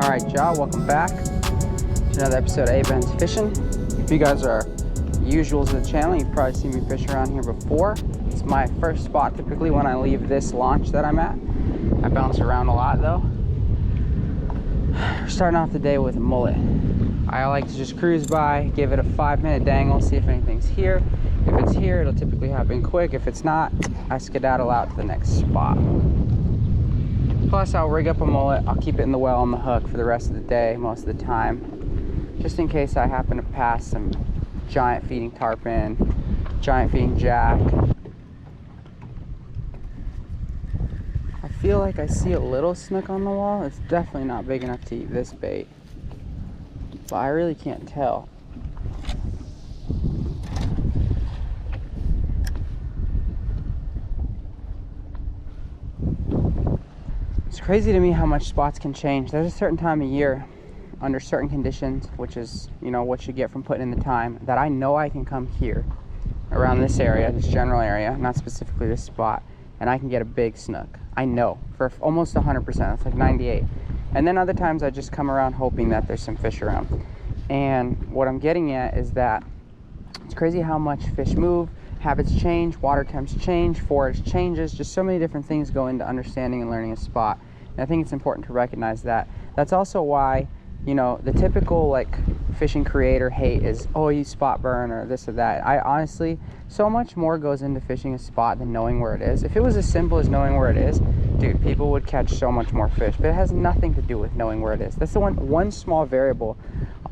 Alright y'all, welcome back to another episode of Abenz Fishing. If you guys are usuals of the channel, you've probably seen me fish around here before. It's my first spot typically when I leave this launch that I'm at. I bounce around a lot though. We're starting off the day with a mullet. I like to just cruise by, give it a 5-minute dangle, see if anything's here. If it's here, it'll typically happen quick. If it's not, I skedaddle out to the next spot. Plus, I'll rig up a mullet. I'll keep it in the well on the hook for the rest of the day, most of the time, just in case I happen to pass some giant feeding tarpon, giant feeding jack. I feel like I see a little snook on the wall. It's definitely not big enough to eat this bait, but I really can't tell. It's crazy to me how much spots can change. There's a certain time of year, under certain conditions, which is, you know, what you get from putting in the time, that I know I can come here, around this area, this general area, not specifically this spot, and I can get a big snook. I know, for almost 100%, it's like 98. And then other times I just come around hoping that there's some fish around. And what I'm getting at is that it's crazy how much fish move, habits change, water temps change, forage changes, just so many different things go into understanding and learning a spot. And I think it's important to recognize that. That's also why, you know, the typical like fishing creator hate is, oh, you spot burn or this or that. I honestly, so much more goes into fishing a spot than knowing where it is. If it was as simple as knowing where it is, dude, people would catch so much more fish. But it has nothing to do with knowing where it is. That's the one small variable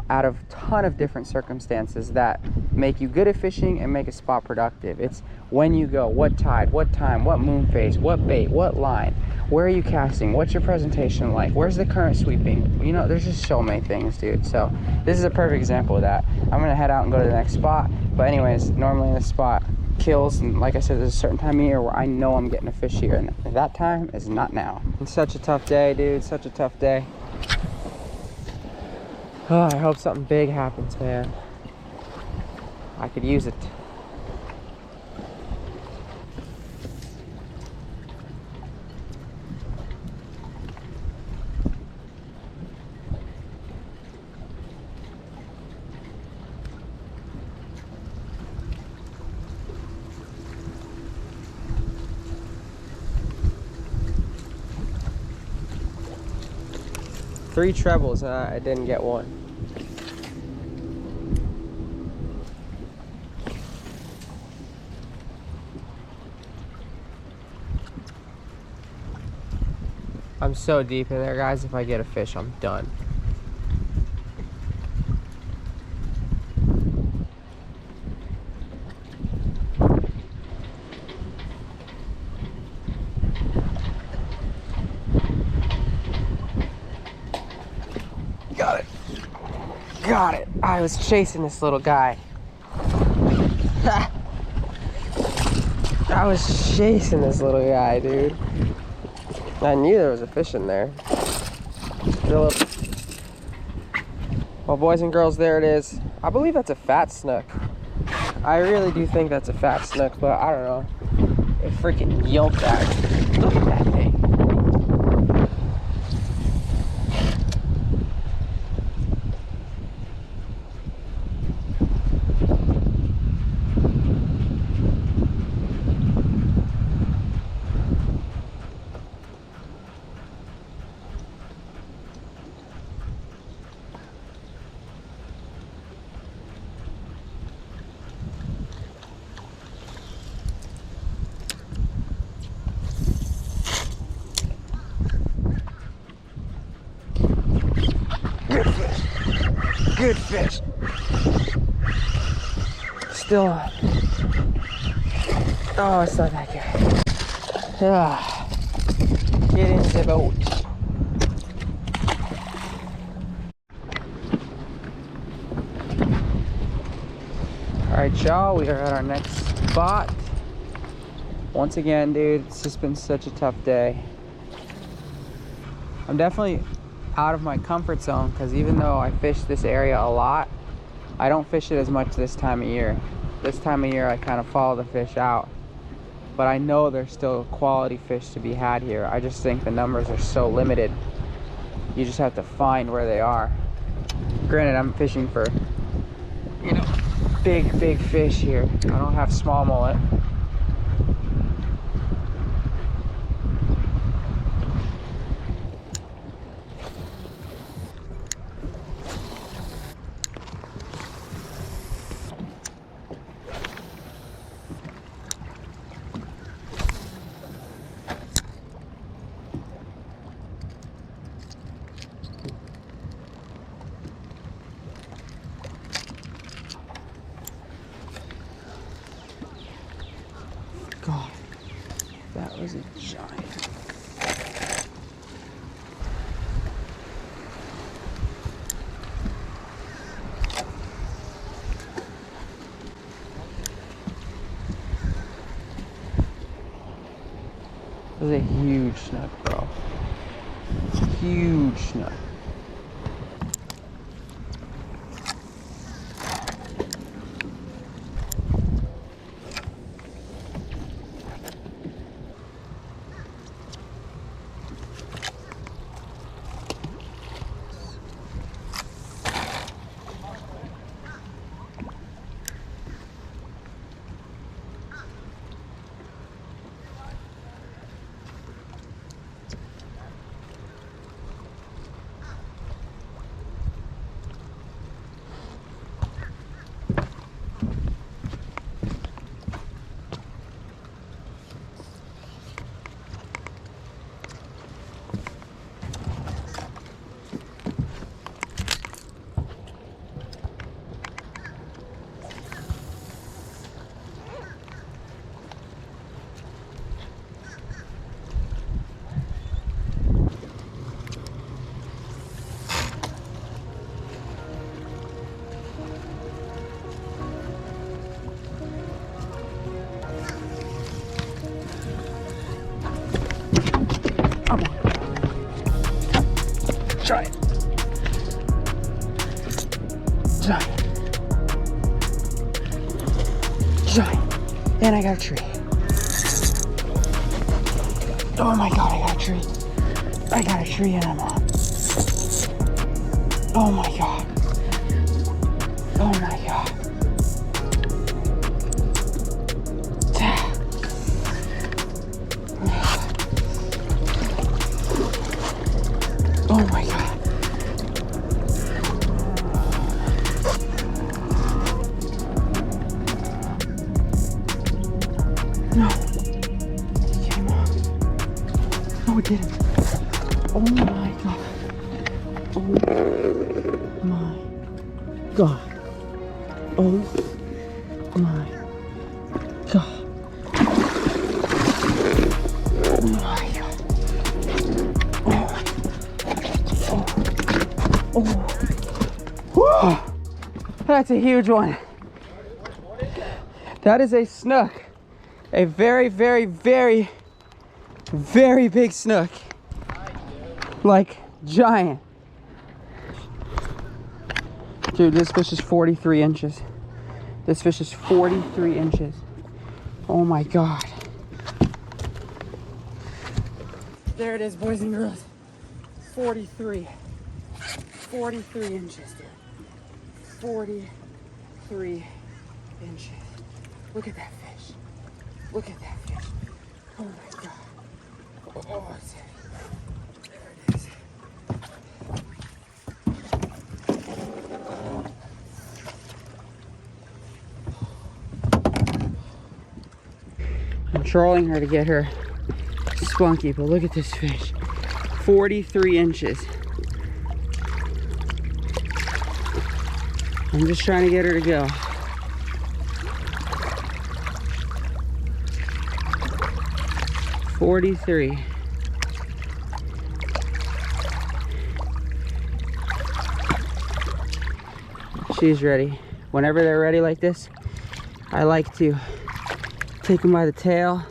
out of a ton of different circumstances that make you good at fishing and make a spot productive. It's when you go, what tide, what time, what moon phase, what bait, what line, where are you casting, what's your presentation like, where's the current sweeping. You know, there's just so many things, dude. So this is a perfect example of that. I'm gonna head out and go to the next spot, but anyways, normally this spot kills, and like I said, there's a certain time of year where I know I'm getting a fish here, and that time is not now. It's such a tough day, dude, such a tough day. Oh, I hope something big happens, man. I could use it. Three trebles and I didn't get one. I'm so deep in there, guys. If I get a fish, I'm done. Got it. Got it. I was chasing this little guy. I was chasing this little guy, dude. I knew there was a fish in there. Well, boys and girls, there it is. I believe that's a fat snook. I really do think that's a fat snook, but I don't know. It freaking yelped at. Look at that thing. Good fish. Still on. Oh, it's not that good. Ah, get in the boat. Alright, y'all, we are at our next spot. Once again, dude, it's just been such a tough day. I'm definitely out of my comfort zone because even though I fish this area a lot, I don't fish it as much this time of year. This time of year I kind of follow the fish out, but I know there's still quality fish to be had here. I just think the numbers are so limited. You just have to find where they are. Granted, I'm fishing for, you know, big fish here. I don't have small mullet. God, that was a giant. That was a huge snook, bro. Huge snook. Come on. Giant. Giant. Giant. And I got a tree. Oh my God, I got a tree. I got a tree and I'm on. Oh my God. Oh my God. Oh my God. No. He came off. No, it didn't. Oh my God. Oh my God. Oh my God. Oh my God. Oh. Whew. That's a huge one. That is a snook. A very big snook. Like giant. Dude, this fish is 43 inches. This fish is 43 inches. Oh my God. There it is, boys and girls. 43 inches, dude. 43 inches. Look at that fish. Look at that fish. Oh my God. Oh, it's heavy. There it is. I'm trolling her to get her spunky, but look at this fish. 43 inches. I'm just trying to get her to go. $43. She's ready. Whenever they're ready like this, I like to take them by the tail.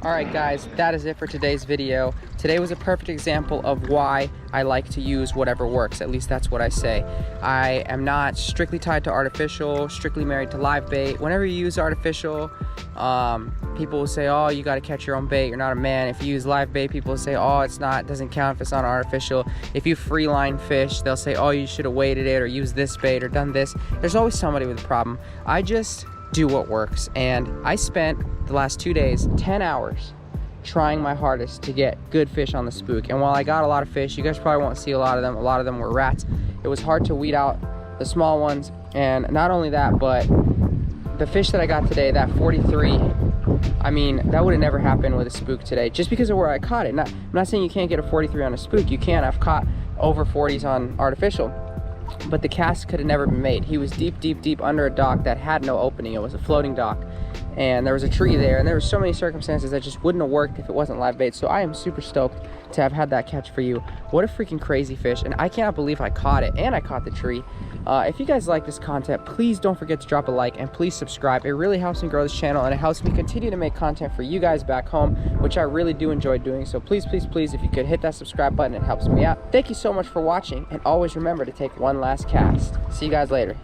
Alright guys, that is it for today's video. Today was a perfect example of why I like to use whatever works. At least that's what I say. I am not strictly tied to artificial, strictly married to live bait. Whenever you use artificial, people will say, oh, you got to catch your own bait, you're not a man. If you use live bait, people will say, oh, it doesn't count if it's not artificial. If you free line fish, they'll say, oh, you should have weighted it or used this bait or done this. There's always somebody with a problem. I just do what works, and I spent the last 2 days 10 hours trying my hardest to get good fish on the spook. And while I got a lot of fish, you guys probably won't see a lot of them were rats. It was hard to weed out the small ones. And not only that, but the fish that I got today, that 43, I mean, that would have never happened with a spook today, just because of where I caught it. I'm not saying you can't get a 43 on a spook. You can. I've caught over 40s on artificial, but the cast could have never been made. He was deep under a dock that had no opening. It was a floating dock, and there was a tree there, and there were so many circumstances that just wouldn't have worked if it wasn't live bait. So I am super stoked to have had that catch for you. What a freaking crazy fish, and I cannot believe I caught it, and I caught the tree. If you guys like this content, please don't forget to drop a like, and please subscribe. It really helps me grow this channel, and it helps me continue to make content for you guys back home, which I really do enjoy doing. So please, if you could hit that subscribe button, it helps me out. Thank you so much for watching, and always remember to take one last cast. See you guys later.